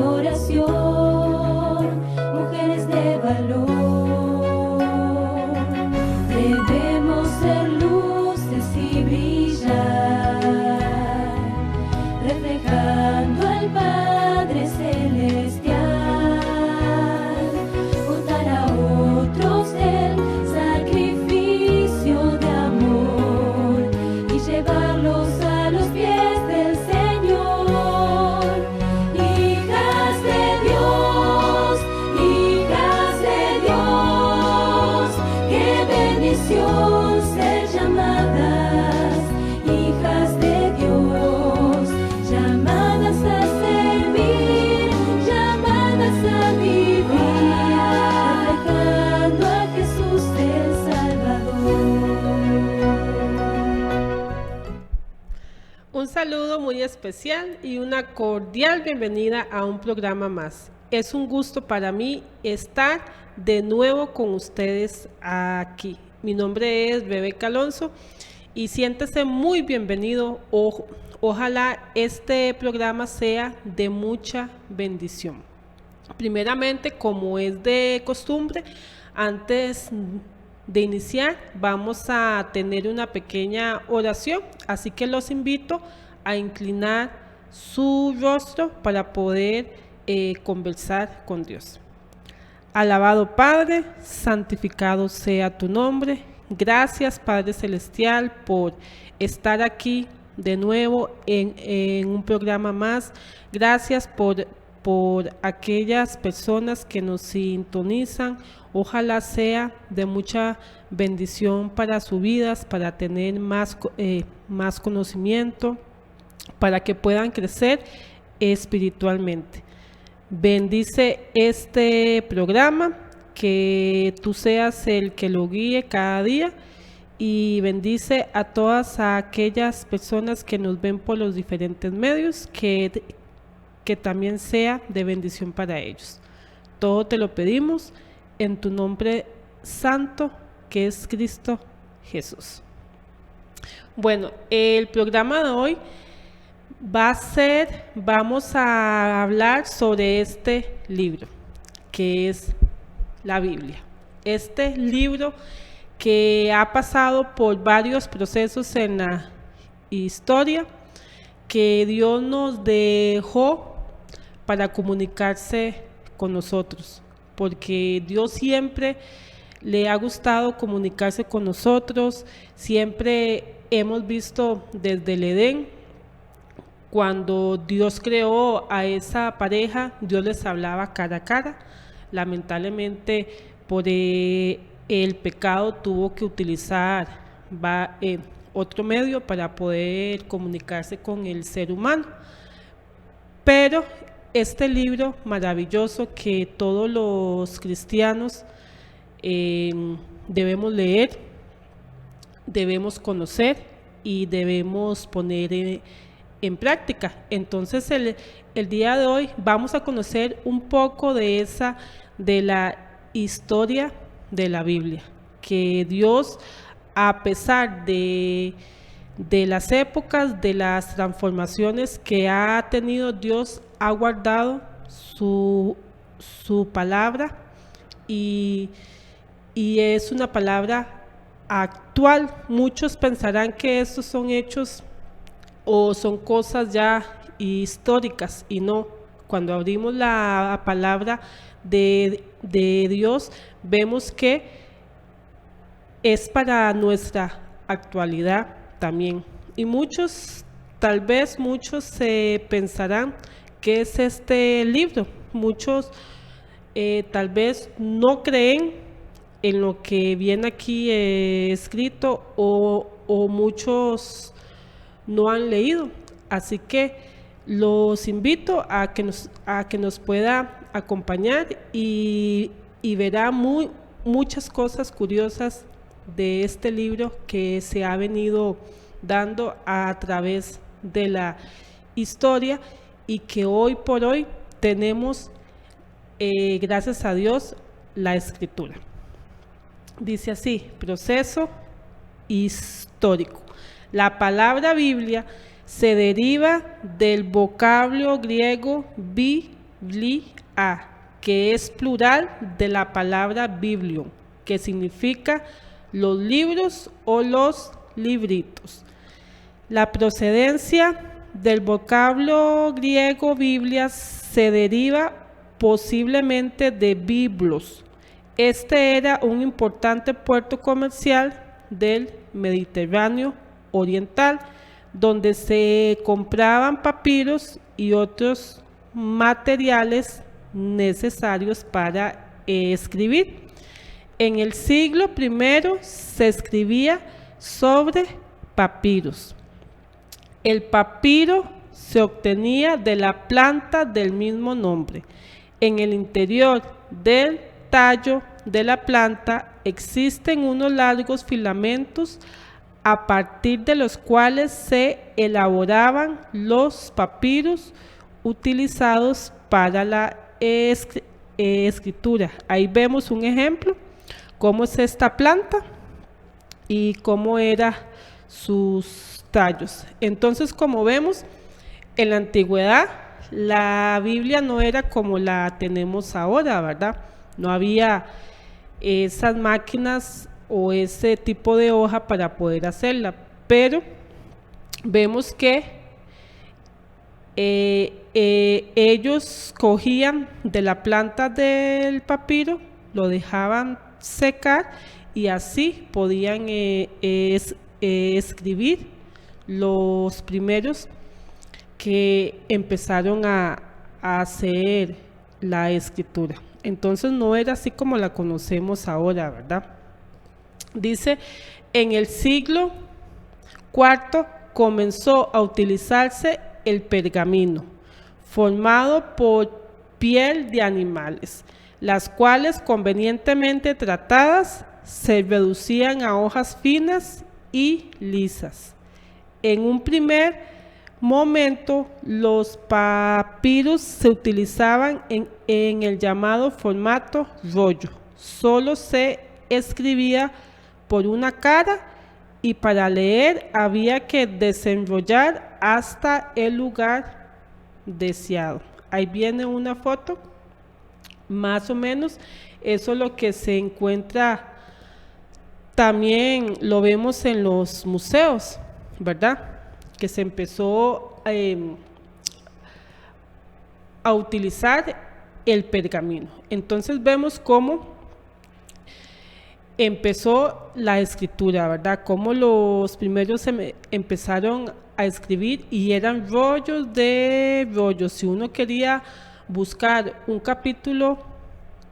oración, mujeres de valor. Debemos ser luces y brillar, reflejando al Padre Celestial, contar a otros el sacrificio de amor y llevarlos a los pies del Señor. Hijas de Dios, qué bendición ser llamadas hijas de Dios, llamadas a servir, llamadas a vivir, reflejando a Jesús el Salvador. Un saludo muy especial y una cordial bienvenida a un programa más. Es un gusto para mí estar de nuevo con ustedes aquí. Mi nombre es Rebeca Alonso y siéntese muy bienvenido. Ojalá este programa sea de mucha bendición. Primeramente, como es de costumbre, antes de iniciar vamos a tener una pequeña oración, así que los invito a inclinar su rostro para poder conversar con Dios. Alabado Padre, santificado sea tu nombre. Gracias, Padre Celestial, por estar aquí de nuevo en un programa más. Gracias por aquellas personas que nos sintonizan. Ojalá sea de mucha bendición para sus vidas, para tener más conocimiento, para que puedan crecer espiritualmente. Bendice este programa, que tú seas el que lo guíe cada día, y bendice a todas aquellas personas que nos ven por los diferentes medios, que también sea de bendición para ellos. Todo te lo pedimos en tu nombre santo, que es Cristo Jesús. Bueno, el programa de hoy vamos a hablar sobre este libro, que es la Biblia. Este libro que ha pasado por varios procesos en la historia, que Dios nos dejó para comunicarse con nosotros, porque Dios siempre le ha gustado comunicarse con nosotros. Siempre hemos visto desde el Edén, cuando Dios creó a esa pareja, Dios les hablaba cara a cara. Lamentablemente, por el pecado tuvo que utilizar otro medio para poder comunicarse con el ser humano. Pero este libro maravilloso que todos los cristianos debemos leer, debemos conocer y debemos poner en práctica. Entonces el día de hoy vamos a conocer un poco de la historia de la Biblia, que Dios, a pesar de las épocas, de las transformaciones que ha tenido, Dios ha guardado su palabra, y es una palabra actual. Muchos pensarán que estos son hechos o son cosas ya históricas, y no. Cuando abrimos la palabra de Dios, vemos que es para nuestra actualidad también. Y tal vez muchos se pensarán, ¿qué es este libro? Muchos tal vez no creen en lo que viene aquí escrito, o muchos no han leído. Así que los invito a que nos pueda acompañar y verá muchas cosas curiosas de este libro que se ha venido dando a través de la historia, y que hoy por hoy tenemos, gracias a Dios, la escritura. Dice así: proceso histórico. La palabra Biblia se deriva del vocablo griego Biblia, que es plural de la palabra biblion, que significa los libros o los libritos. La procedencia del vocablo griego Biblia se deriva posiblemente de Biblos. Este era un importante puerto comercial del Mediterráneo oriental, donde se compraban papiros y otros materiales necesarios para escribir. En el siglo I se escribía sobre papiros. El papiro se obtenía de la planta del mismo nombre. En el interior del tallo de la planta existen unos largos filamentos a partir de los cuales se elaboraban los papiros utilizados para la escritura. Ahí vemos un ejemplo, cómo es esta planta y cómo eran sus tallos. Entonces, como vemos, en la antigüedad la Biblia no era como la tenemos ahora, ¿verdad? No había esas máquinas o ese tipo de hoja para poder hacerla, pero vemos que ellos cogían de la planta del papiro, lo dejaban secar y así podían escribir los primeros que empezaron a hacer la escritura. Entonces no era así como la conocemos ahora, ¿verdad? Dice, en el siglo IV comenzó a utilizarse el pergamino, formado por piel de animales, las cuales convenientemente tratadas se reducían a hojas finas y lisas. En un primer momento, los papiros se utilizaban en el llamado formato rollo. Solo se escribía por una cara y para leer había que desenrollar hasta el lugar deseado. Ahí viene una foto, más o menos, eso es lo que se encuentra, también lo vemos en los museos, ¿verdad? Que se empezó a utilizar el pergamino. Entonces vemos cómo empezó la escritura, ¿verdad? Cómo los primeros empezaron a escribir y eran rollos de rollos. Si uno quería buscar un capítulo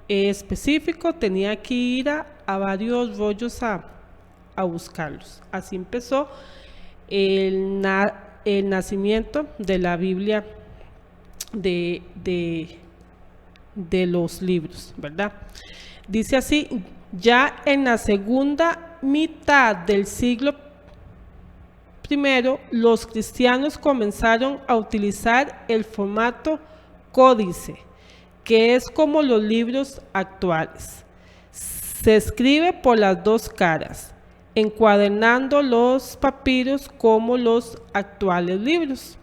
específico, tenía que ir a varios rollos a buscarlos. Así empezó el nacimiento de la Biblia de los libros, ¿verdad? Dice así, ya en la segunda mitad del siglo I, los cristianos comenzaron a utilizar el formato códice, que es como los libros actuales. Se escribe por las dos caras, encuadernando los papiros como los actuales libros.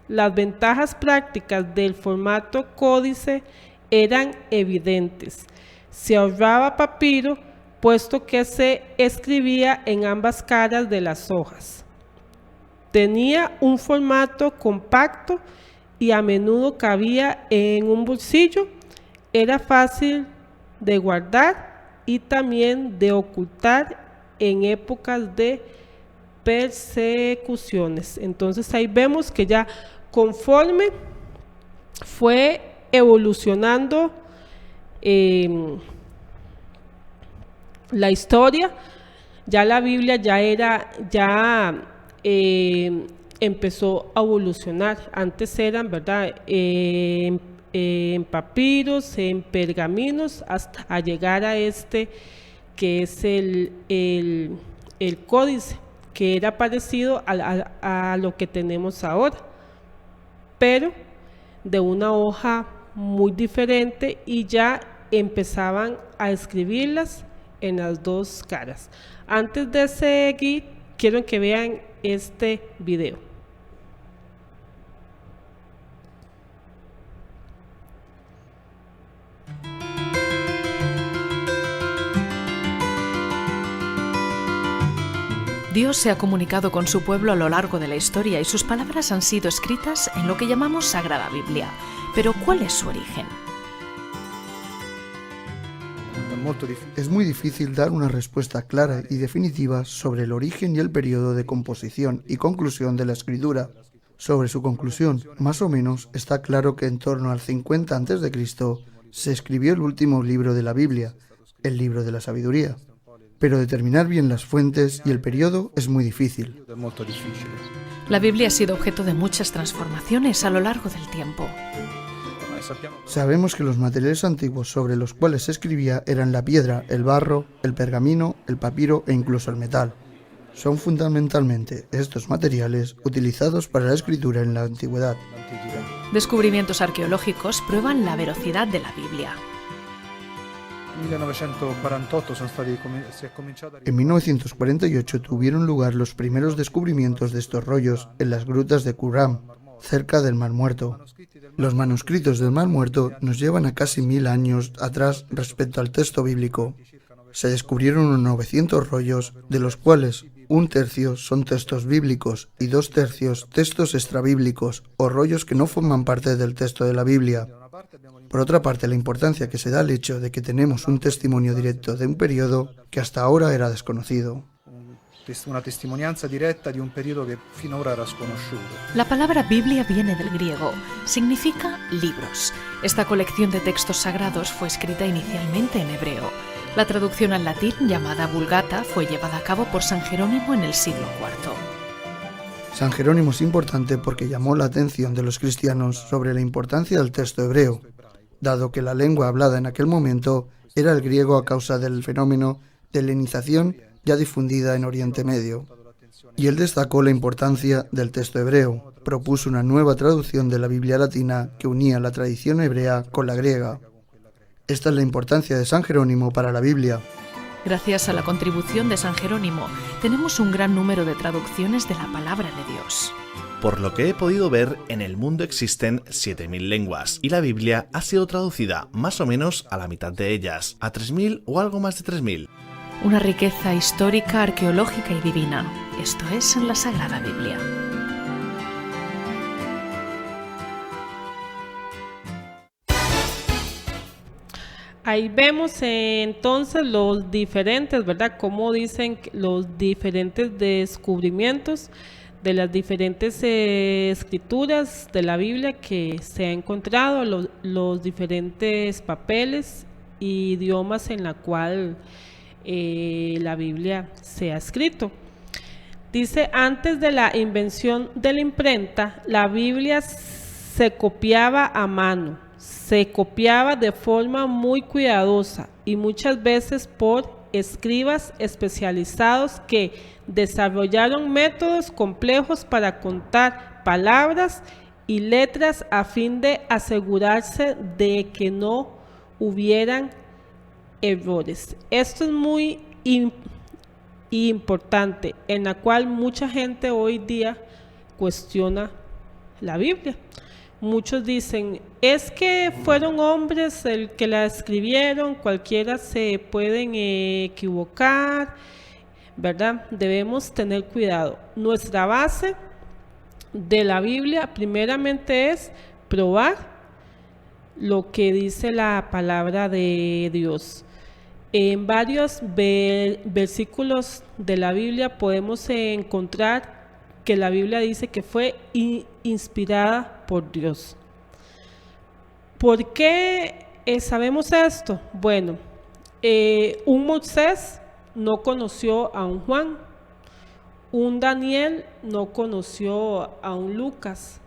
Las ventajas prácticas del formato códice eran evidentes. Se ahorraba papiro, puesto que se escribía en ambas caras de las hojas. Tenía un formato compacto y a menudo cabía en un bolsillo. Era fácil de guardar y también de ocultar en épocas de persecuciones. Entonces ahí vemos que ya conforme fue evolucionando la historia, ya la Biblia empezó a evolucionar. Antes eran, ¿verdad?, en papiros, en pergaminos, hasta llegar a este que es el códice, que era parecido a lo que tenemos ahora, pero de una hoja muy diferente, y ya empezaban a escribirlas en las dos caras. Antes de seguir, quiero que vean este video. Dios se ha comunicado con su pueblo a lo largo de la historia y sus palabras han sido escritas en lo que llamamos Sagrada Biblia. Pero ¿cuál es su origen? Es muy difícil dar una respuesta clara y definitiva sobre el origen y el periodo de composición y conclusión de la escritura. Sobre su conclusión, más o menos, está claro que en torno al 50 a.C. se escribió el último libro de la Biblia, el libro de la sabiduría. Pero determinar bien las fuentes y el periodo es muy difícil. La Biblia ha sido objeto de muchas transformaciones a lo largo del tiempo. Sabemos que los materiales antiguos sobre los cuales se escribía eran la piedra, el barro, el pergamino, el papiro e incluso el metal. Son fundamentalmente estos materiales utilizados para la escritura en la antigüedad. Descubrimientos arqueológicos prueban la veracidad de la Biblia. En 1948 tuvieron lugar los primeros descubrimientos de estos rollos en las grutas de Qumran, cerca del Mar Muerto. Los manuscritos del Mar Muerto nos llevan a casi 1000 años atrás respecto al texto bíblico. Se descubrieron unos 900 rollos, de los cuales 1/3 son textos bíblicos y 2/3 textos extrabíblicos o rollos que no forman parte del texto de la Biblia. Por otra parte, la importancia que se da al hecho de que tenemos un testimonio directo de un periodo que hasta ahora era desconocido. Una testimonianza diretta di un periodo che finora era sconosciuto. La palabra Biblia viene del griego, significa libros. Esta colección de textos sagrados fue escrita inicialmente en hebreo. La traducción al latín, llamada Vulgata, fue llevada a cabo por San Jerónimo en el siglo IV. San Jerónimo es importante porque llamó la atención de los cristianos sobre la importancia del texto hebreo, dado que la lengua hablada en aquel momento era el griego a causa del fenómeno de helenización ya difundida en Oriente Medio. Y él destacó la importancia del texto hebreo, propuso una nueva traducción de la Biblia latina que unía la tradición hebrea con la griega. Esta es la importancia de San Jerónimo para la Biblia. Gracias a la contribución de San Jerónimo, tenemos un gran número de traducciones de la palabra de Dios. Por lo que he podido ver, en el mundo existen 7000 lenguas y la Biblia ha sido traducida más o menos a la mitad de ellas, a 3000 o algo más de 3000. Una riqueza histórica, arqueológica y divina. Esto es la Sagrada Biblia. Ahí vemos entonces los diferentes, ¿verdad? Como dicen los diferentes descubrimientos de las diferentes escrituras de la Biblia que se ha encontrado, los diferentes papeles y idiomas en la cual la Biblia se ha escrito. Dice, antes de la invención de la imprenta, la Biblia se copiaba a mano, se copiaba de forma muy cuidadosa y muchas veces por escribas especializados que desarrollaron métodos complejos para contar palabras y letras a fin de asegurarse de que no hubieran errores. Esto es muy importante, en la cual mucha gente hoy día cuestiona la Biblia. Muchos dicen, es que fueron hombres el que la escribieron, cualquiera se pueden equivocar, ¿verdad? Debemos tener cuidado. Nuestra base de la Biblia primeramente es probar lo que dice la palabra de Dios. En varios versículos de la Biblia podemos encontrar que la Biblia dice que fue inspirada por Dios. ¿Por qué sabemos esto? Bueno, un Moisés no conoció a un Juan, un Daniel no conoció a un Lucas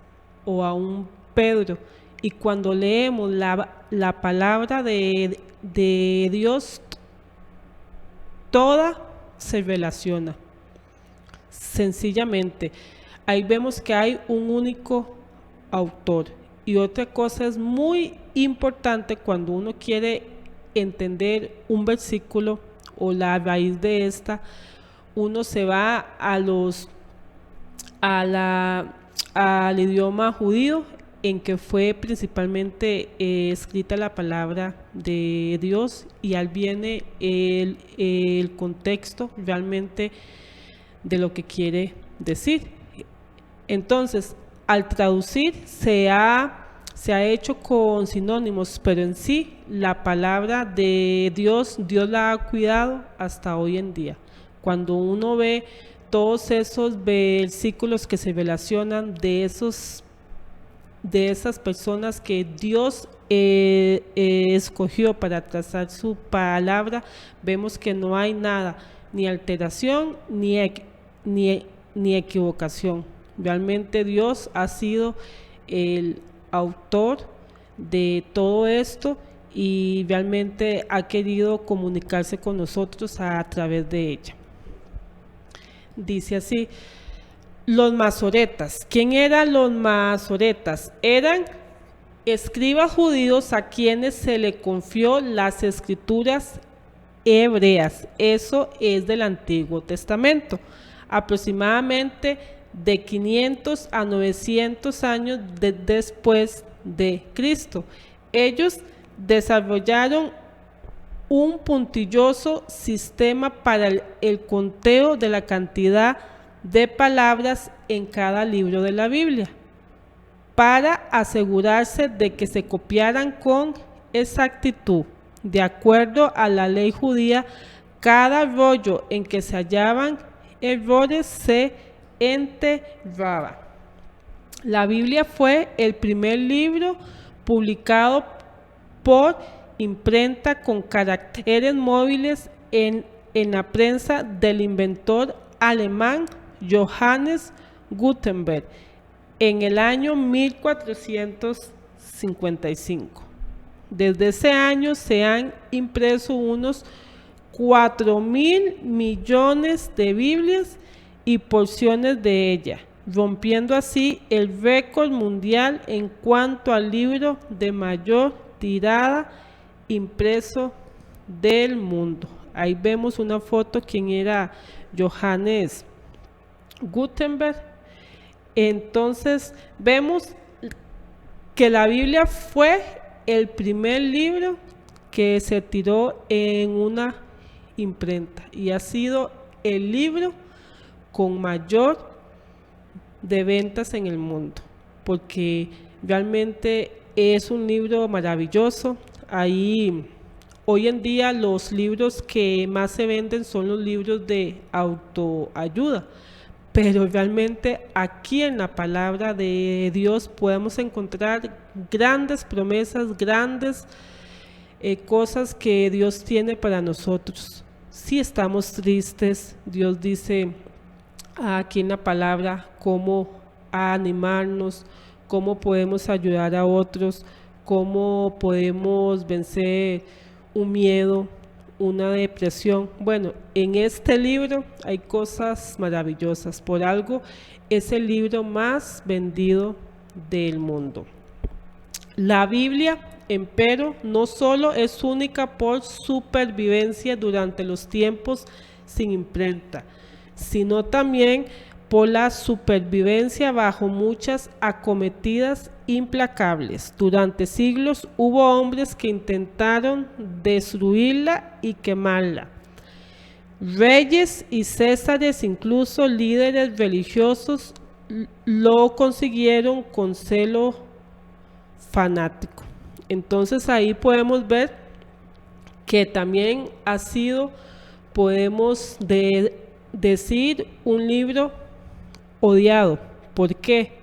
o a un Pedro. Y cuando leemos la palabra de Dios, toda se relaciona. Sencillamente, ahí vemos que hay un único autor. Y otra cosa es muy importante cuando uno quiere entender un versículo o la raíz de esta, uno se va al idioma judío, en que fue principalmente escrita la palabra de Dios, y ahí viene el contexto realmente de lo que quiere decir. Entonces, al traducir se ha hecho con sinónimos, pero en sí la palabra de Dios la ha cuidado hasta hoy en día. Cuando uno ve todos esos versículos que se relacionan de esas personas que Dios escogió para trazar su palabra, vemos que no hay nada, ni alteración, ni equivocación. Realmente Dios ha sido el autor de todo esto y realmente ha querido comunicarse con nosotros a través de ella. Dice así: los masoretas. ¿Quién eran los masoretas? Eran escribas judíos a quienes se le confió las escrituras hebreas. Eso es del Antiguo Testamento. Aproximadamente de 500 a 900 años después de Cristo. Ellos desarrollaron un puntilloso sistema para el conteo de la cantidad de palabras en cada libro de la Biblia, para asegurarse de que se copiaran con exactitud. De acuerdo a la ley judía, cada rollo en que se hallaban errores se enterraba. La Biblia fue el primer libro publicado por imprenta con caracteres móviles en la prensa del inventor alemán Johannes Gutenberg en el año 1455. Desde ese año se han impreso unos 4.000 millones de Biblias y porciones de ella, rompiendo así el récord mundial en cuanto al libro de mayor tirada impreso del mundo. Ahí vemos una foto, quién era Johannes Gutenberg. Entonces vemos que la Biblia fue el primer libro que se tiró en una imprenta y ha sido el libro con mayor de ventas en el mundo, porque realmente es un libro maravilloso. Ahí hoy en día los libros que más se venden son los libros de autoayuda, pero realmente aquí en la palabra de Dios podemos encontrar grandes promesas, grandes cosas que Dios tiene para nosotros. Si estamos tristes, Dios dice aquí en la palabra cómo animarnos, cómo podemos ayudar a otros, cómo podemos vencer un miedo, una depresión. Bueno, en este libro hay cosas maravillosas. Por algo es el libro más vendido del mundo. La Biblia, empero, no solo es única por su pervivencia durante los tiempos sin imprenta, sino también por la supervivencia bajo muchas acometidas implacables. Durante siglos hubo hombres que intentaron destruirla y quemarla. Reyes y césares, incluso líderes religiosos, lo consiguieron con celo fanático. Entonces ahí podemos ver que también ha sido, podemos decir, un libro odiado. ¿Por qué?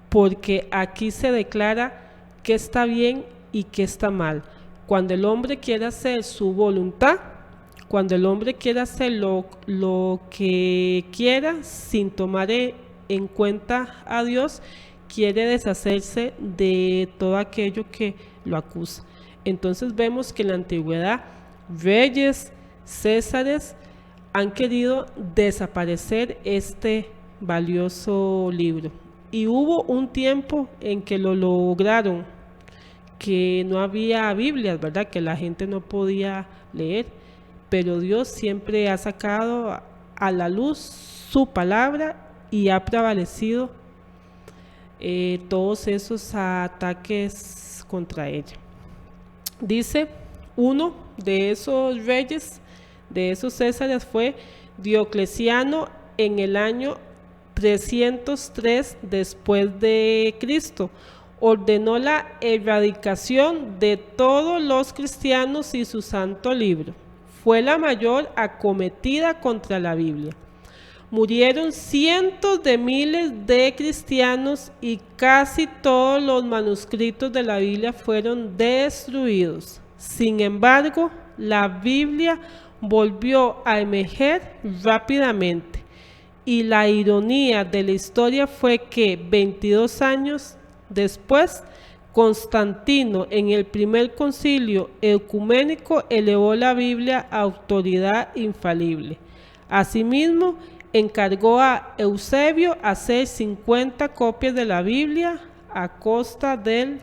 Porque aquí se declara qué está bien y qué está mal. Cuando el hombre quiere hacer su voluntad, cuando el hombre quiere hacer lo que quiera sin tomar en cuenta a Dios, quiere deshacerse de todo aquello que lo acusa. Entonces vemos que en la antigüedad reyes, césares han querido desaparecer este valioso libro, y hubo un tiempo en que lo lograron, que no había Biblias, ¿verdad? Que la gente no podía leer, pero Dios siempre ha sacado a la luz su palabra y ha prevalecido todos esos ataques contra ella. Dice, uno de esos reyes, de esos césares, fue Diocleciano en el año 303 después de Cristo. Ordenó la erradicación de todos los cristianos y su santo libro. Fue la mayor acometida contra la Biblia. Murieron cientos de miles de cristianos y casi todos los manuscritos de la Biblia fueron destruidos. Sin embargo, la Biblia volvió a emerger rápidamente. Y la ironía de la historia fue que 22 años después, Constantino, en el primer concilio ecuménico, elevó la Biblia a autoridad infalible. Asimismo, encargó a Eusebio hacer 50 copias de la Biblia a costa del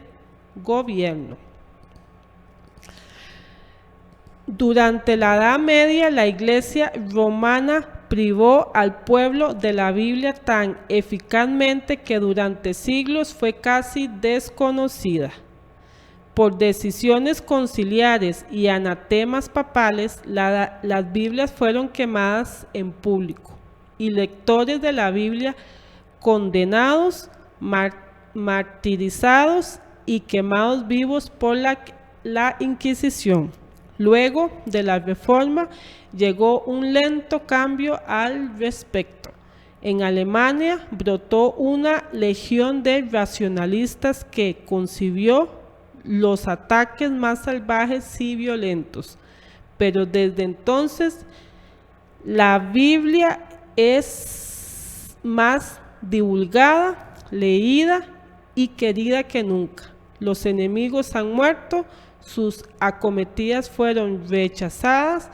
gobierno. Durante la Edad Media, la Iglesia romana privó al pueblo de la Biblia tan eficazmente que durante siglos fue casi desconocida. Por decisiones conciliares y anatemas papales, las Biblias fueron quemadas en público y lectores de la Biblia condenados, martirizados y quemados vivos por la Inquisición. Luego de la Reforma llegó un lento cambio al respecto. En Alemania brotó una legión de racionalistas que concibió los ataques más salvajes y violentos. Pero desde entonces la Biblia es más divulgada, leída y querida que nunca. Los enemigos han muerto, sus acometidas fueron rechazadas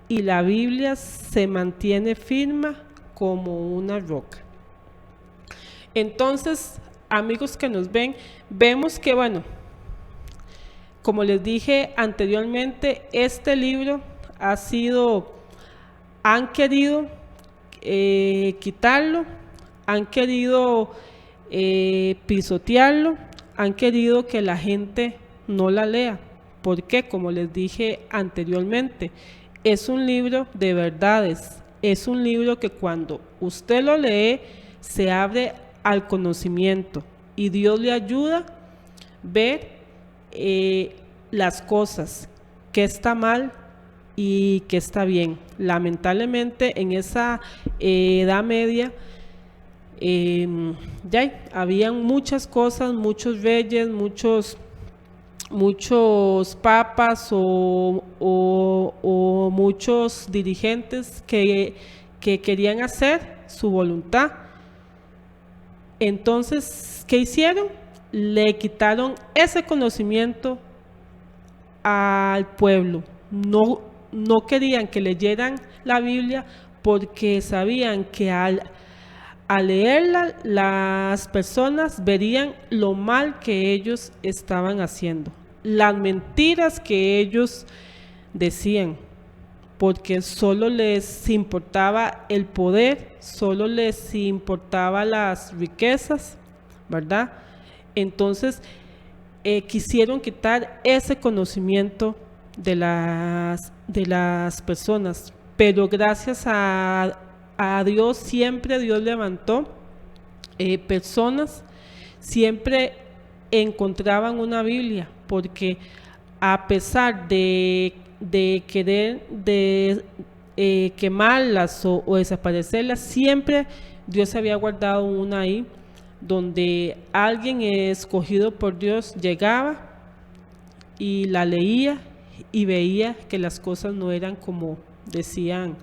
y la Biblia se mantiene firme como una roca. Entonces, amigos que nos ven, vemos que, bueno, como les dije anteriormente, este libro han querido quitarlo, han querido pisotearlo, han querido que la gente no la lea. Porque, como les dije anteriormente, es un libro de verdades, es un libro que cuando usted lo lee se abre al conocimiento y Dios le ayuda a ver las cosas, qué está mal y qué está bien. Lamentablemente en esa Edad Media habían muchas cosas, muchos reyes, muchos papas o muchos dirigentes que querían hacer su voluntad. Entonces, ¿qué hicieron? Le quitaron ese conocimiento al pueblo. No querían que leyeran la Biblia porque sabían que al leerla las personas verían lo mal que ellos estaban haciendo, las mentiras que ellos decían, porque solo les importaba el poder, solo les importaba las riquezas, ¿verdad? Entonces quisieron quitar ese conocimiento de las personas, pero gracias a Dios, siempre Dios levantó personas, siempre encontraban una Biblia, porque a pesar de querer quemarlas o desaparecerlas, siempre Dios había guardado una ahí, donde alguien escogido por Dios llegaba y la leía y veía que las cosas no eran como decían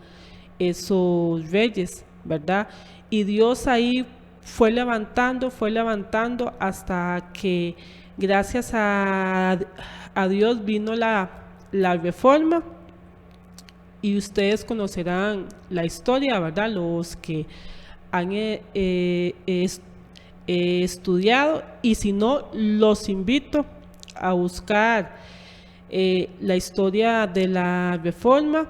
esos reyes, ¿verdad? Y Dios ahí fue levantando hasta que gracias a Dios vino la Reforma, y ustedes conocerán la historia, ¿verdad? Los que han estudiado, y si no, los invito a buscar la historia de la Reforma,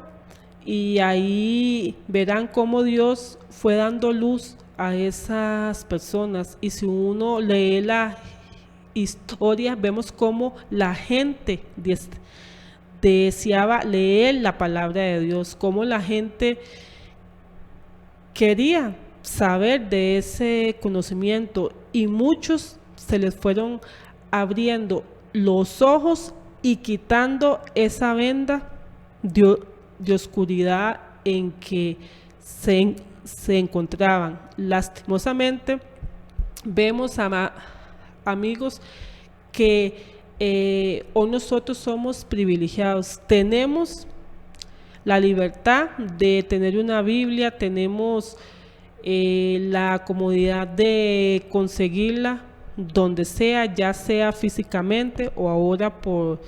y ahí verán cómo Dios fue dando luz a esas personas. Y si uno lee la historia, vemos cómo la gente deseaba leer la palabra de Dios, cómo la gente quería saber de ese conocimiento y muchos se les fueron abriendo los ojos y quitando esa venda de oscuridad en que se encontraban. Lastimosamente, vemos amigos que hoy nosotros somos privilegiados, tenemos la libertad de tener una Biblia, tenemos la comodidad de conseguirla donde sea, ya sea físicamente o ahora por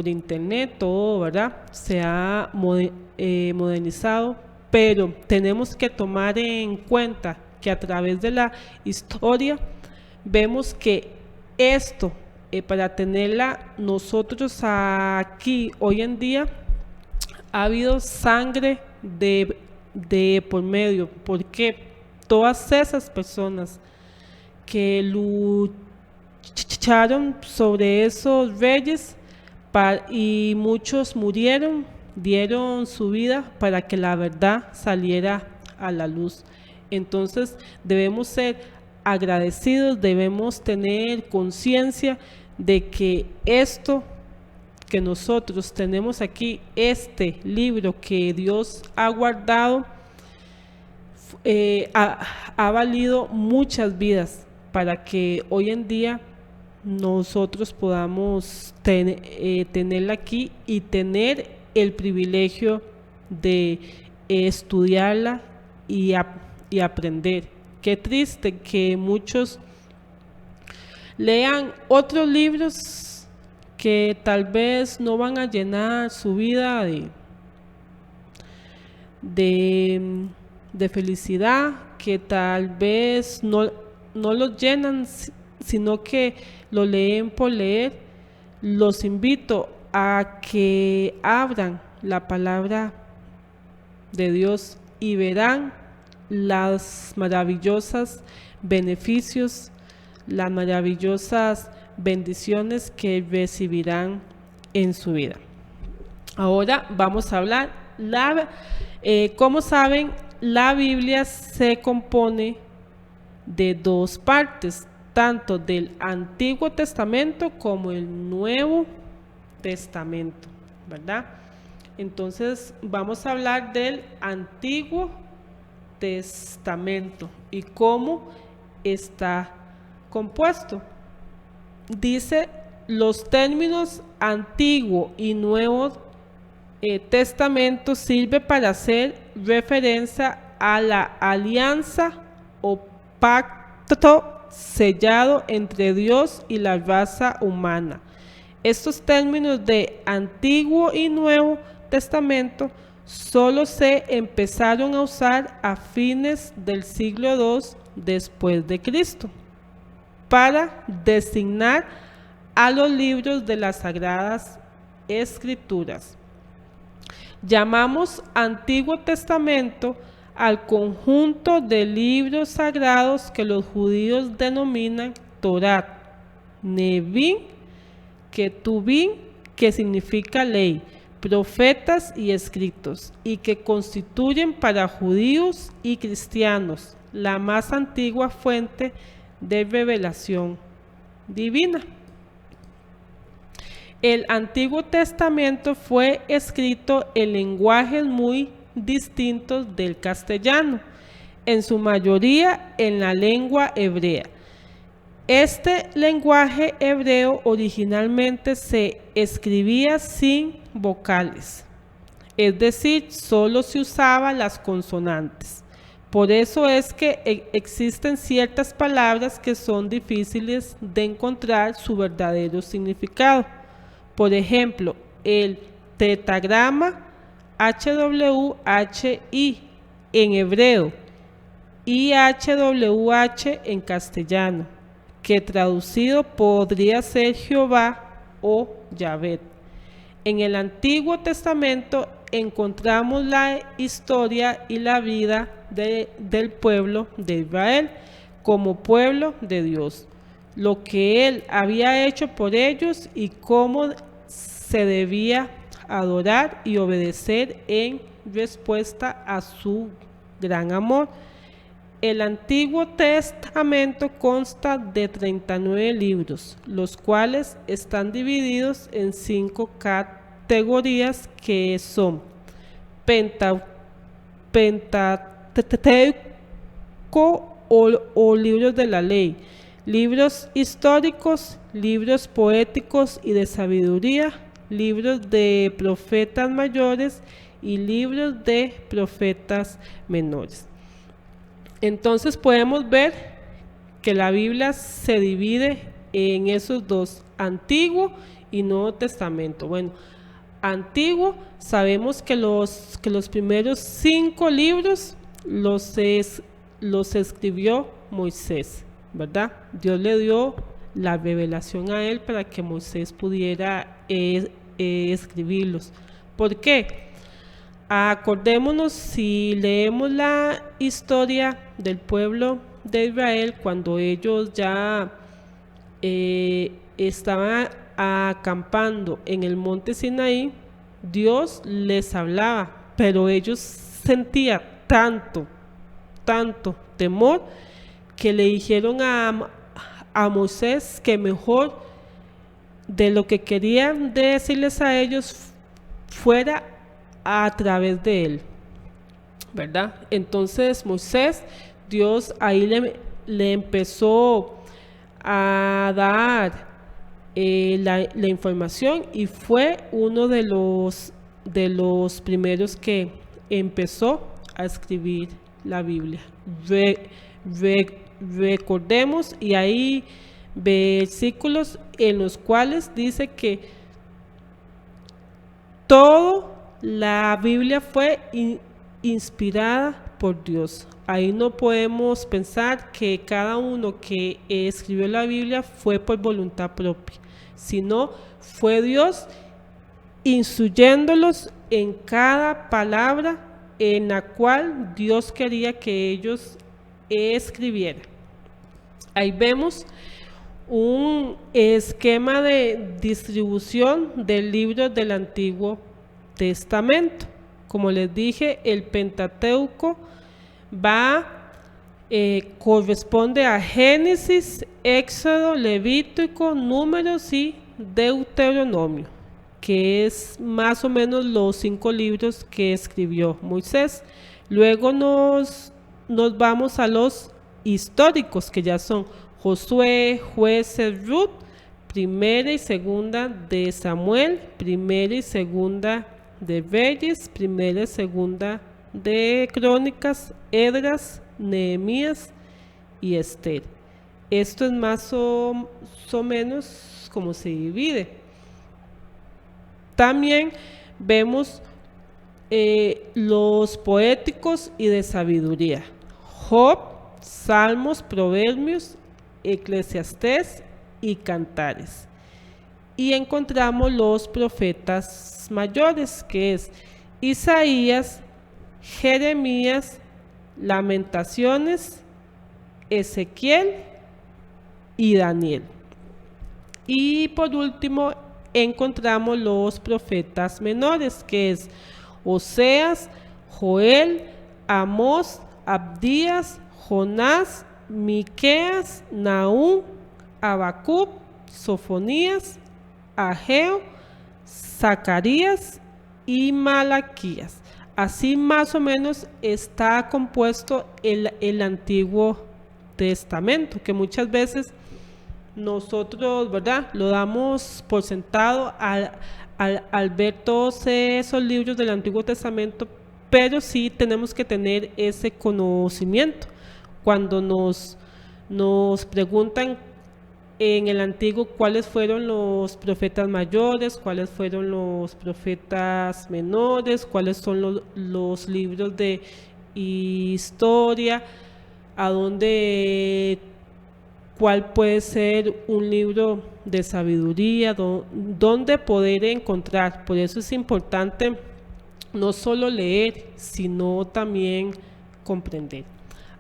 internet, todo, ¿verdad? Se ha modernizado, pero tenemos que tomar en cuenta que a través de la historia vemos que esto, para tenerla nosotros aquí hoy en día, ha habido sangre de por medio, porque todas esas personas que lucharon sobre esos reyes y muchos murieron, dieron su vida para que la verdad saliera a la luz. Entonces debemos ser agradecidos, debemos tener conciencia de que esto que nosotros tenemos aquí, este libro que Dios ha guardado, ha valido muchas vidas para que hoy en día nosotros podamos tenerla aquí y tener el privilegio de estudiarla y aprender. Qué triste que muchos lean otros libros que tal vez no van a llenar su vida de felicidad, que tal vez no los llenan, sino que lo leen por leer. Los invito a que abran la palabra de Dios y verán las maravillosas beneficios, las maravillosas bendiciones que recibirán en su vida. Ahora vamos a hablar, como saben, la Biblia se compone de dos partes, tanto del Antiguo Testamento como el Nuevo Testamento, ¿verdad? Entonces vamos a hablar del Antiguo Testamento y cómo está compuesto. Dice, los términos Antiguo y Nuevo Testamento sirve para hacer referencia a la alianza o pacto sellado entre Dios y la raza humana. Estos términos de Antiguo y Nuevo Testamento solo se empezaron a usar a fines del siglo II después de Cristo para designar a los libros de las Sagradas Escrituras. Llamamos Antiguo Testamento al conjunto de libros sagrados que los judíos denominan Torá, Nevi'im, Ketuvim, que significa ley, profetas y escritos, y que constituyen para judíos y cristianos la más antigua fuente de revelación divina. El Antiguo Testamento fue escrito en lenguajes muy distintos del castellano, en su mayoría en la lengua hebrea. Este lenguaje hebreo originalmente se escribía sin vocales, es decir, solo se usaban las consonantes. Por eso es que existen ciertas palabras que son difíciles de encontrar su verdadero significado. Por ejemplo, el tetragrama HWHI en hebreo y HWH en castellano, que traducido podría ser Jehová o Yahvé. En el Antiguo Testamento encontramos la historia y la vida del pueblo de Israel como pueblo de Dios, lo que Él había hecho por ellos y cómo se debía adorar y obedecer en respuesta a su gran amor. El Antiguo Testamento consta de 39 libros, los cuales están divididos en 5 categorías que son Pentateuco o libros de la ley, libros históricos, libros poéticos y de sabiduría, libros de profetas mayores y libros de profetas menores. Entonces podemos ver que la Biblia se divide en esos dos, Antiguo y Nuevo Testamento. Bueno, Antiguo, sabemos que los primeros 5 libros los escribió Moisés, ¿verdad? Dios le dio la revelación a él para que Moisés pudiera escribirlos. ¿Por qué? Acordémonos, si leemos la historia del pueblo de Israel, cuando ellos ya estaban acampando en el monte Sinaí, Dios les hablaba, pero ellos sentían tanto temor que le dijeron a Moisés que mejor de lo que querían decirles a ellos fuera a través de él, ¿verdad? Entonces Moisés, Dios ahí le empezó a dar la información y fue uno de los primeros que empezó a escribir la Biblia. Recordemos, y hay versículos en los cuales dice que toda la Biblia fue inspirada por Dios. Ahí no podemos pensar que cada uno que escribió la Biblia fue por voluntad propia, sino fue Dios instruyéndolos en cada palabra en la cual Dios quería que ellos escribieran. Ahí vemos un esquema de distribución del libro del Antiguo Testamento. Como les dije, el Pentateuco corresponde a Génesis, Éxodo, Levítico, Números y Deuteronomio, que es más o menos los 5 libros que escribió Moisés. Luego nos vamos a los históricos, que ya son Josué, Jueces, Ruth, Primera y Segunda de Samuel, Primera y Segunda de Reyes, Primera y Segunda de Crónicas, Esdras, Nehemías y Esther. Esto es más o menos como se divide. También vemos los poéticos y de sabiduría: Job, Salmos, Proverbios, Eclesiastés y Cantares. Y encontramos los profetas mayores, que es Isaías, Jeremías, Lamentaciones, Ezequiel y Daniel. Y por último encontramos los profetas menores, que es Oseas, Joel, Amós, Abdías, Jonás, Miqueas, Nahum, Habacuc, Sofonías, Ageo, Zacarías y Malaquías. Así más o menos está compuesto el Antiguo Testamento, que muchas veces nosotros, ¿verdad?, lo damos por sentado al ver todos esos libros del Antiguo Testamento, pero sí tenemos que tener ese conocimiento. Cuando nos preguntan en el Antiguo cuáles fueron los profetas mayores, cuáles fueron los profetas menores, cuáles son los libros de historia, cuál puede ser un libro de sabiduría, dónde poder encontrar. Por eso es importante no solo leer, sino también comprender.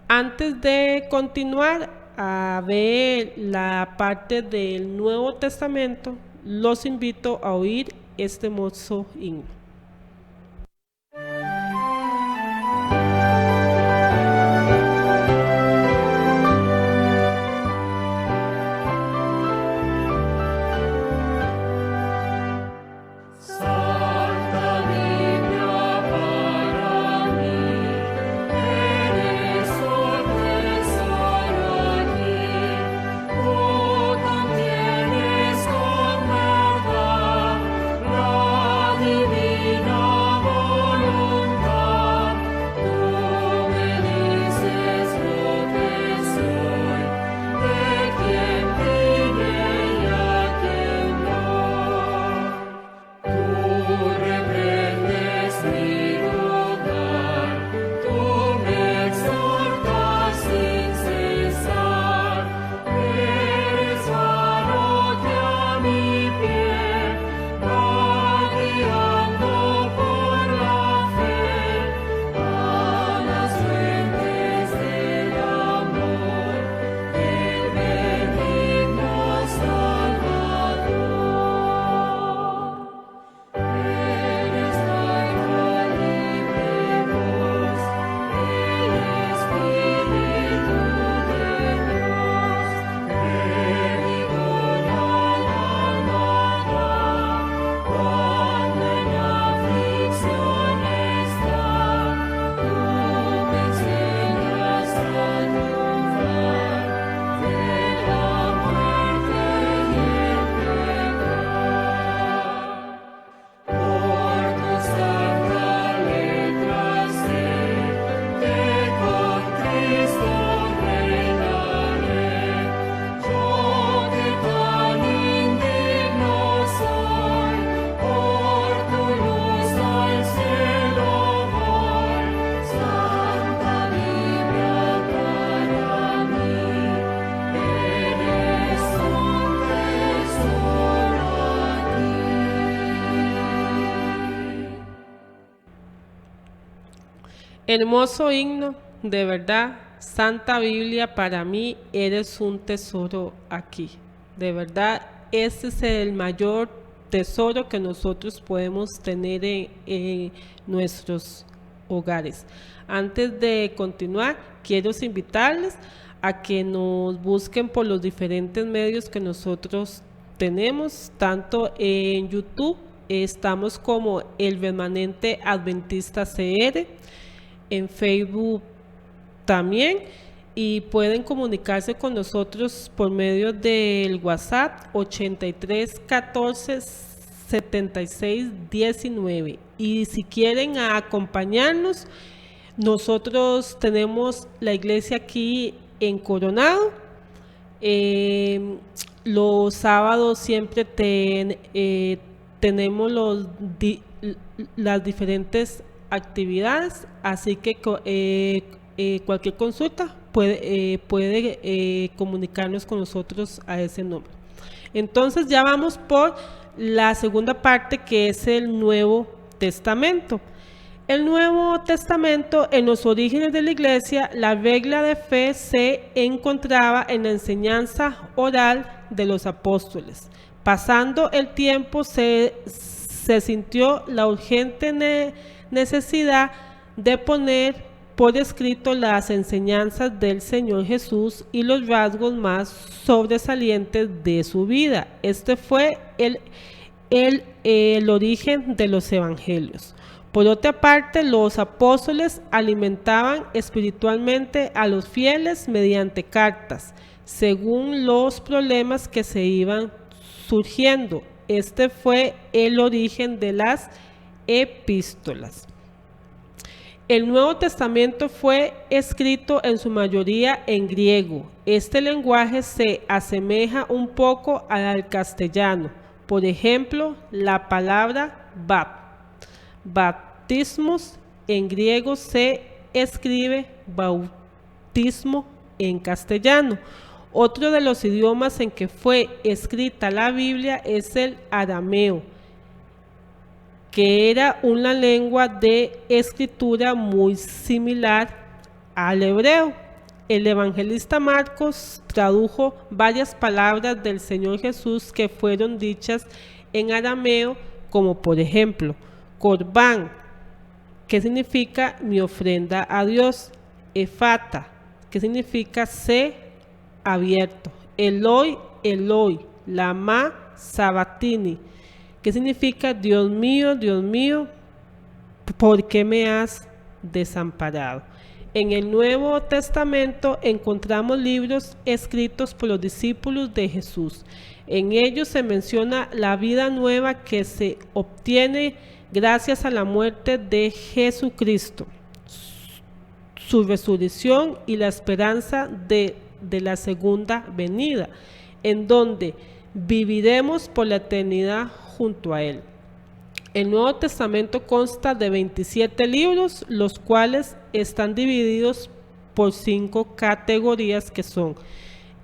Antes de continuar a ver la parte del Nuevo Testamento, los invito a oír este hermoso himno. Hermoso himno, de verdad, Santa Biblia, para mí eres un tesoro aquí. De verdad, este es el mayor tesoro que nosotros podemos tener en nuestros hogares. Antes de continuar, quiero invitarles a que nos busquen por los diferentes medios que nosotros tenemos, tanto en YouTube, estamos como El Remanente Adventista CR, en Facebook también, y pueden comunicarse con nosotros por medio del WhatsApp 83 14 76 19. Y si quieren acompañarnos, nosotros tenemos la iglesia aquí en Coronado. Los sábados siempre tenemos las diferentes actividades, así que cualquier consulta puede comunicarnos con nosotros a ese número. Entonces ya vamos por la segunda parte, que es el Nuevo Testamento. El Nuevo Testamento, en los orígenes de la iglesia, la regla de fe se encontraba en la enseñanza oral de los apóstoles. Pasando el tiempo, se sintió la urgente necesidad de poner por escrito las enseñanzas del Señor Jesús y los rasgos más sobresalientes de su vida. Este fue el origen de los evangelios. Por otra parte, los apóstoles alimentaban espiritualmente a los fieles mediante cartas, según los problemas que se iban surgiendo. Este fue el origen de las epístolas. El Nuevo Testamento fue escrito en su mayoría en griego. Este lenguaje se asemeja un poco al castellano. Por ejemplo, la palabra bautismos en griego se escribe bautismo en castellano. Otro de los idiomas en que fue escrita la Biblia es el arameo, que era una lengua de escritura muy similar al hebreo. El evangelista Marcos tradujo varias palabras del Señor Jesús que fueron dichas en arameo, como por ejemplo, Corbán, que significa mi ofrenda a Dios; Efata, que significa sé abierto; Eloi, Eloi, lama sabatini, que significa Dios mío, ¿por qué me has desamparado? En el Nuevo Testamento encontramos libros escritos por los discípulos de Jesús. En ellos se menciona la vida nueva que se obtiene gracias a la muerte de Jesucristo, su resurrección y la esperanza de la segunda venida, en donde viviremos por la eternidad junto a Él. El Nuevo Testamento consta de 27 libros, los cuales están divididos por 5 categorías, que son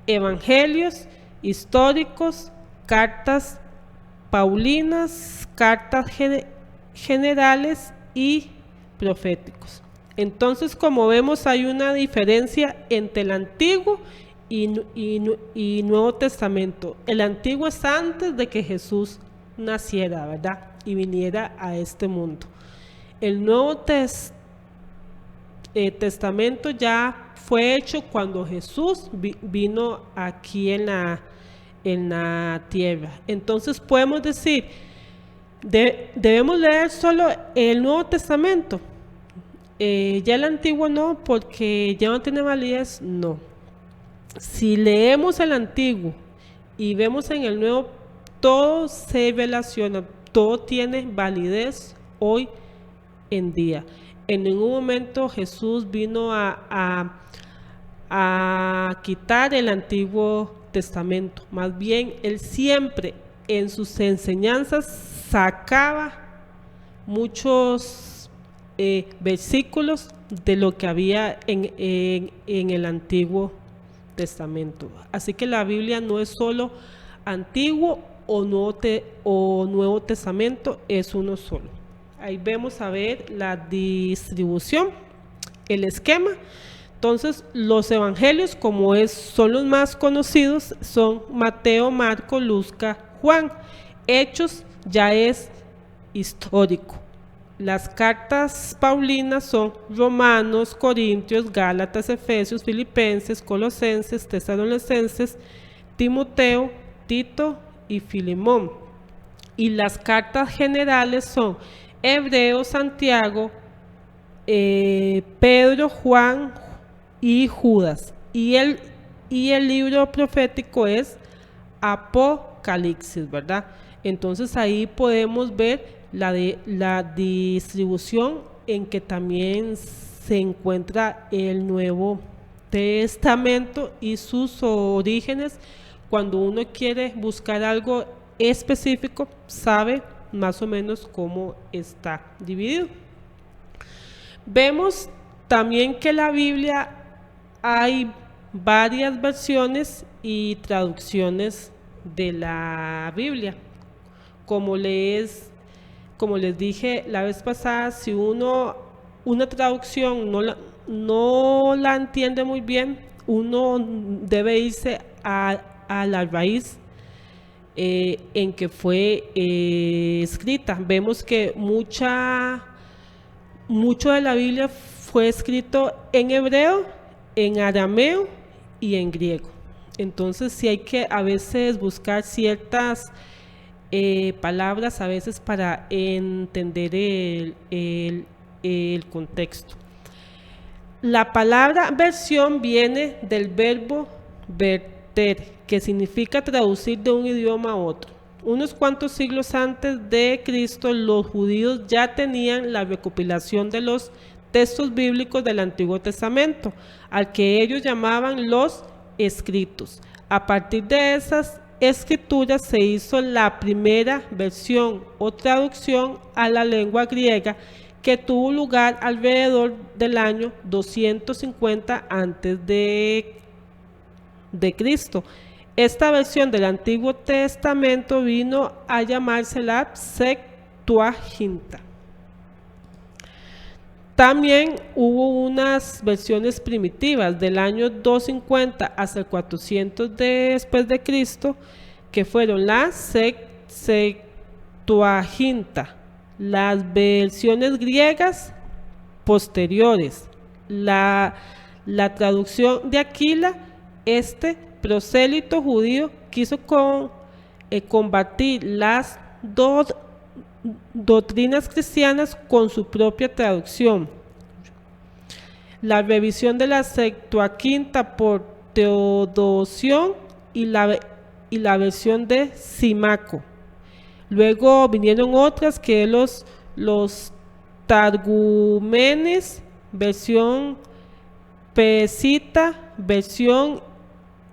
evangelios, históricos, cartas paulinas, cartas generales y proféticos. Entonces, como vemos, hay una diferencia entre el Antiguo y Nuevo Testamento. El Antiguo es antes de que Jesús naciera, ¿verdad?, y viniera a este mundo. El Nuevo Testamento ya fue hecho cuando Jesús vino aquí en la tierra. Entonces podemos decir, debemos leer solo el Nuevo Testamento. Ya el Antiguo no, porque ya no tiene validez. No. Si leemos el Antiguo y vemos en el Nuevo, todo se relaciona, todo tiene validez hoy en día. En ningún momento Jesús vino a quitar el Antiguo Testamento. Más bien, Él siempre en sus enseñanzas sacaba muchos versículos de lo que había en el Antiguo Testamento. Así que la Biblia no es solo Antiguo o Nuevo Testamento, es uno solo. Ahí vemos a ver la distribución. el esquema. Entonces, los evangelios, son los más conocidos, son Mateo, Marco, Lucas, Juan. Hechos ya es histórico. Las cartas paulinas son Romanos, Corintios, Gálatas, Efesios, Filipenses, Colosenses, Tesalonicenses, Timoteo, Tito y Filemón. Y las cartas generales son Hebreo, Santiago, Pedro, Juan y Judas. Y el libro profético es Apocalipsis, ¿verdad? Entonces ahí podemos ver la distribución en que también se encuentra el Nuevo Testamento y sus orígenes. Cuando uno quiere buscar algo específico, sabe más o menos cómo está dividido. Vemos también que la Biblia hay varias versiones y traducciones de la Biblia. Como les dije la vez pasada, si una traducción no la entiende muy bien, uno debe irse a la raíz en que fue escrita. Vemos que mucho de la Biblia fue escrito en hebreo, en arameo y en griego. Entonces sí hay que a veces buscar ciertas palabras a veces para entender el contexto. La palabra versión viene del verbo verter, que significa traducir de un idioma a otro. Unos cuantos siglos antes de Cristo, los judíos ya tenían la recopilación de los textos bíblicos del Antiguo Testamento, al que ellos llamaban los escritos. A partir de esas escrituras se hizo la primera versión o traducción a la lengua griega, que tuvo lugar alrededor del año 250 antes de Cristo. Esta versión del Antiguo Testamento vino a llamarse la Septuaginta. También hubo unas versiones primitivas del año 250 hasta el 400 después de Cristo, que fueron la Septuaginta. Las versiones griegas posteriores, la traducción de Aquila, prosélito judío quiso combatir las doctrinas cristianas con su propia traducción. La revisión de la Septuaginta por Teodosión y la versión de Simaco. Luego vinieron otras que los Targúmenes, versión Pesita, versión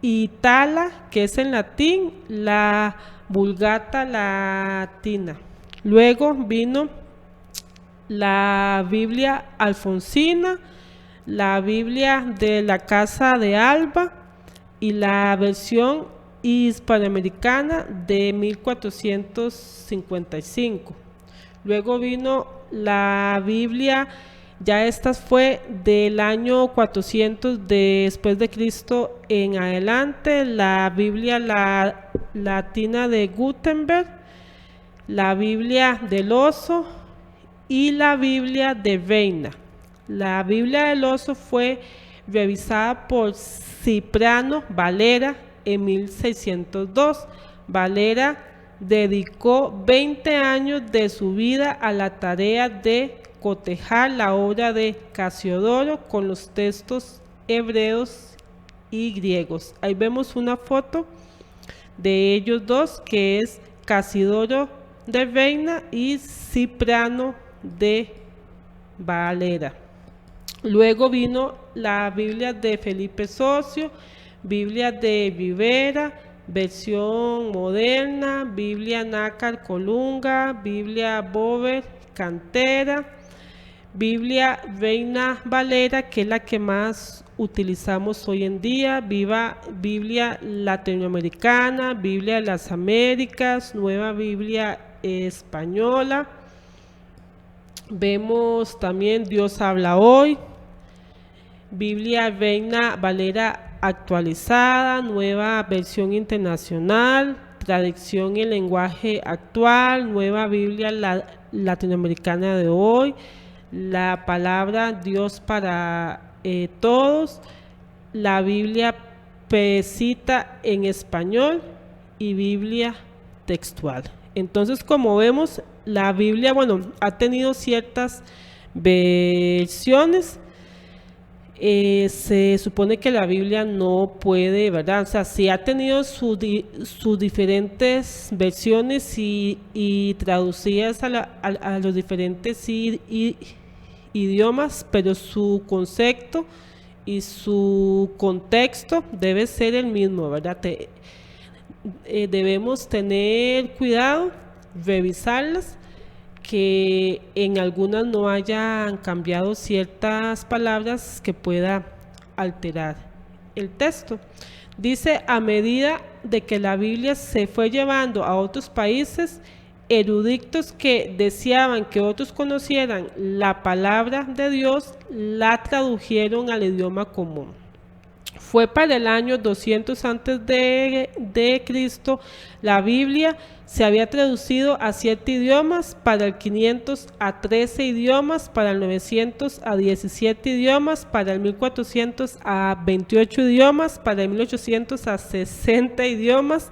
Itala, que es en latín, la Vulgata latina. Luego vino la Biblia alfonsina, la Biblia de la Casa de Alba y la versión hispanoamericana de 1455. Luego vino la Biblia, ya esta fue del año 400 después de Cristo en adelante, la Biblia latina de Gutenberg, la Biblia del Oso y la Biblia de Reina. La Biblia del Oso fue revisada por Cipriano Valera en 1602. Valera dedicó 20 años de su vida a la tarea de cotejar la obra de Casiodoro con los textos hebreos y griegos. Ahí vemos una foto de ellos dos, que es Casiodoro de Reina y Cipriano de Valera. Luego vino la Biblia de Felipe Socio, Biblia de Rivera, versión moderna, Biblia Nácar Colunga, Biblia Bover Cantera, Biblia Reina Valera, que es la que más utilizamos hoy en día, Biblia latinoamericana, Biblia de las Américas, Nueva Biblia Española. Vemos también Dios habla hoy, Biblia Reina Valera actualizada, nueva versión internacional, traducción en lenguaje actual, nueva Biblia latinoamericana de hoy, la palabra Dios para todos, la Biblia Pesita en español y Biblia textual. Entonces, como vemos, la Biblia, ha tenido ciertas versiones. Se supone que la Biblia no puede, ¿verdad? O sea, sí ha tenido sus diferentes versiones y traducidas a los diferentes idiomas, pero su concepto y su contexto debe ser el mismo, ¿verdad? Debemos tener cuidado, revisarlas, que en algunas no hayan cambiado ciertas palabras que pueda alterar el texto. Dice, a medida de que la Biblia se fue llevando a otros países, eruditos que deseaban que otros conocieran la palabra de Dios, la tradujeron al idioma común. Fue para el año 200 antes de Cristo, la Biblia se había traducido a 7 idiomas, para el 500 a 13 idiomas, para el 900 a 17 idiomas, para el 1400 a 28 idiomas, para el 1800 a 60 idiomas,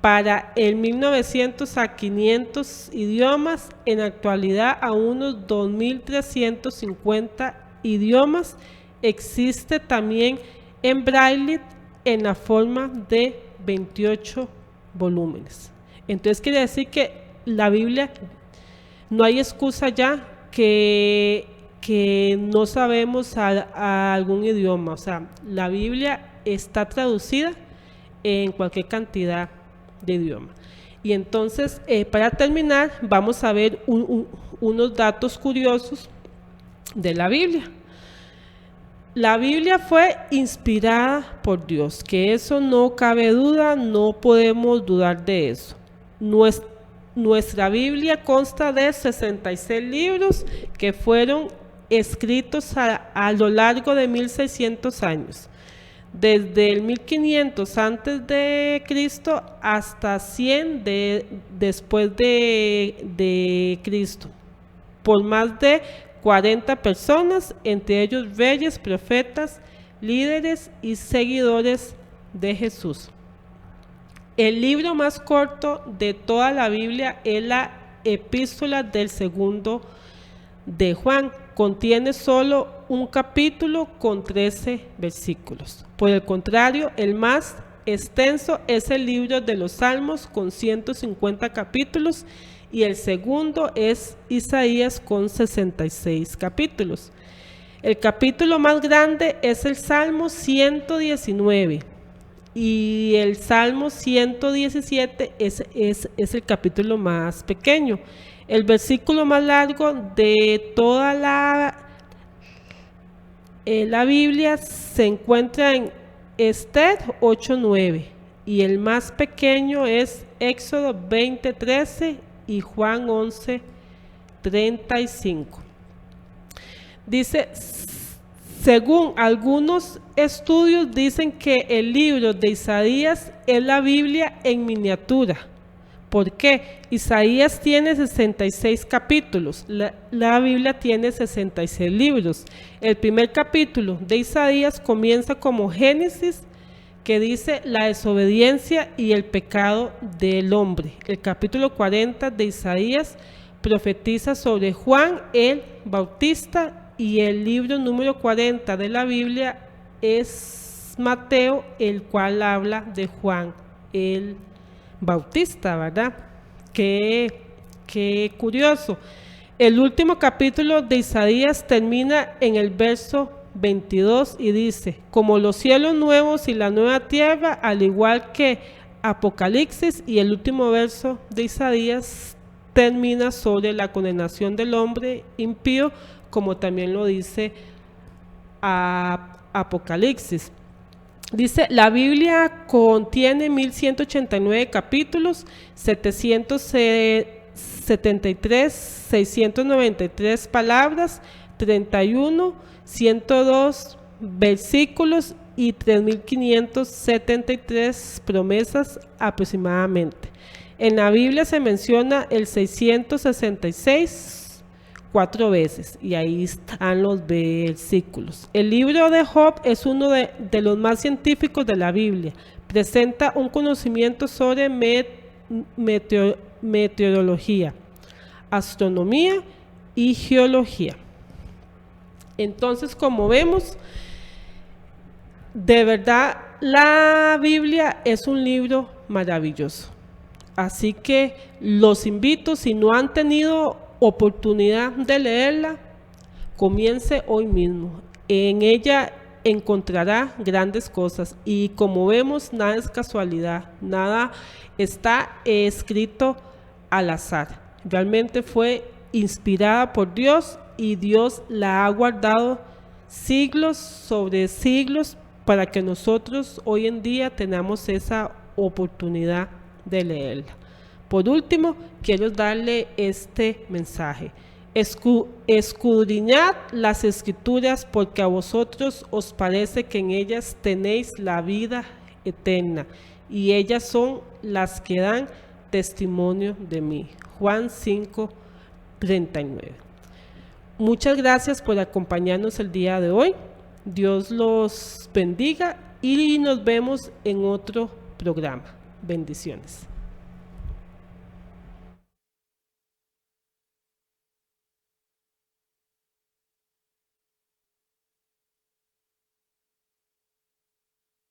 para el 1900 a 500 idiomas, en la actualidad a unos 2350 idiomas. Existe también en braille en la forma de 28 volúmenes. Entonces quiere decir que la Biblia, no hay excusa ya que no sabemos a algún idioma. O sea, la Biblia está traducida en cualquier cantidad de idioma. Y entonces, para terminar, vamos a ver unos datos curiosos de la Biblia. La Biblia fue inspirada por Dios, que eso no cabe duda, no podemos dudar de eso. Nuestra Biblia consta de 66 libros que fueron escritos a lo largo de 1600 años. Desde el 1500 antes de Cristo hasta 100 después de Cristo, por más de 40 personas, entre ellos reyes, profetas, líderes y seguidores de Jesús. El libro más corto de toda la Biblia es la Epístola del segundo de Juan. Contiene solo un capítulo con 13 versículos. Por el contrario, el más extenso es el libro de los Salmos con 150 capítulos y el segundo es Isaías con 66 capítulos. El capítulo más grande es el Salmo 119 y el Salmo 117 es el capítulo más pequeño. El versículo más largo de toda la Biblia se encuentra en Esther 8:9 y el más pequeño es Éxodo 20:13 y Juan 11:35. Dice, según algunos estudios dicen que el libro de Isaías es la Biblia en miniatura. ¿Por qué? Isaías tiene 66 capítulos, la Biblia tiene 66 libros. El primer capítulo de Isaías comienza como Génesis, que dice la desobediencia y el pecado del hombre. El capítulo 40 de Isaías profetiza sobre Juan el Bautista y el libro número 40 de la Biblia es Mateo, el cual habla de Juan el Bautista, ¿verdad? Qué curioso. El último capítulo de Isaías termina en el verso 22 y dice, como los cielos nuevos y la nueva tierra, al igual que Apocalipsis, y el último verso de Isaías termina sobre la condenación del hombre impío, como también lo dice Apocalipsis. Dice, la Biblia contiene 1189 capítulos, 773, 693 palabras, 31, 102 versículos y 3.573 promesas aproximadamente. En la Biblia se menciona el 666 4 veces y ahí están los versículos. El libro de Job es uno de los más científicos de la Biblia. Presenta un conocimiento sobre meteorología, astronomía y geología. Entonces, como vemos, de verdad la Biblia es un libro maravilloso. Así que los invito, si no han tenido oportunidad de leerla, comience hoy mismo. En ella encontrará grandes cosas y como vemos, nada es casualidad, nada está escrito al azar. Realmente fue inspirada por Dios y Dios la ha guardado siglos sobre siglos para que nosotros hoy en día tengamos esa oportunidad de leerla. Por último, quiero darle este mensaje. Escudriñad las Escrituras, porque a vosotros os parece que en ellas tenéis la vida eterna, y ellas son las que dan testimonio de mí. Juan 5:39. Muchas gracias por acompañarnos el día de hoy. Dios los bendiga y nos vemos en otro programa. Bendiciones.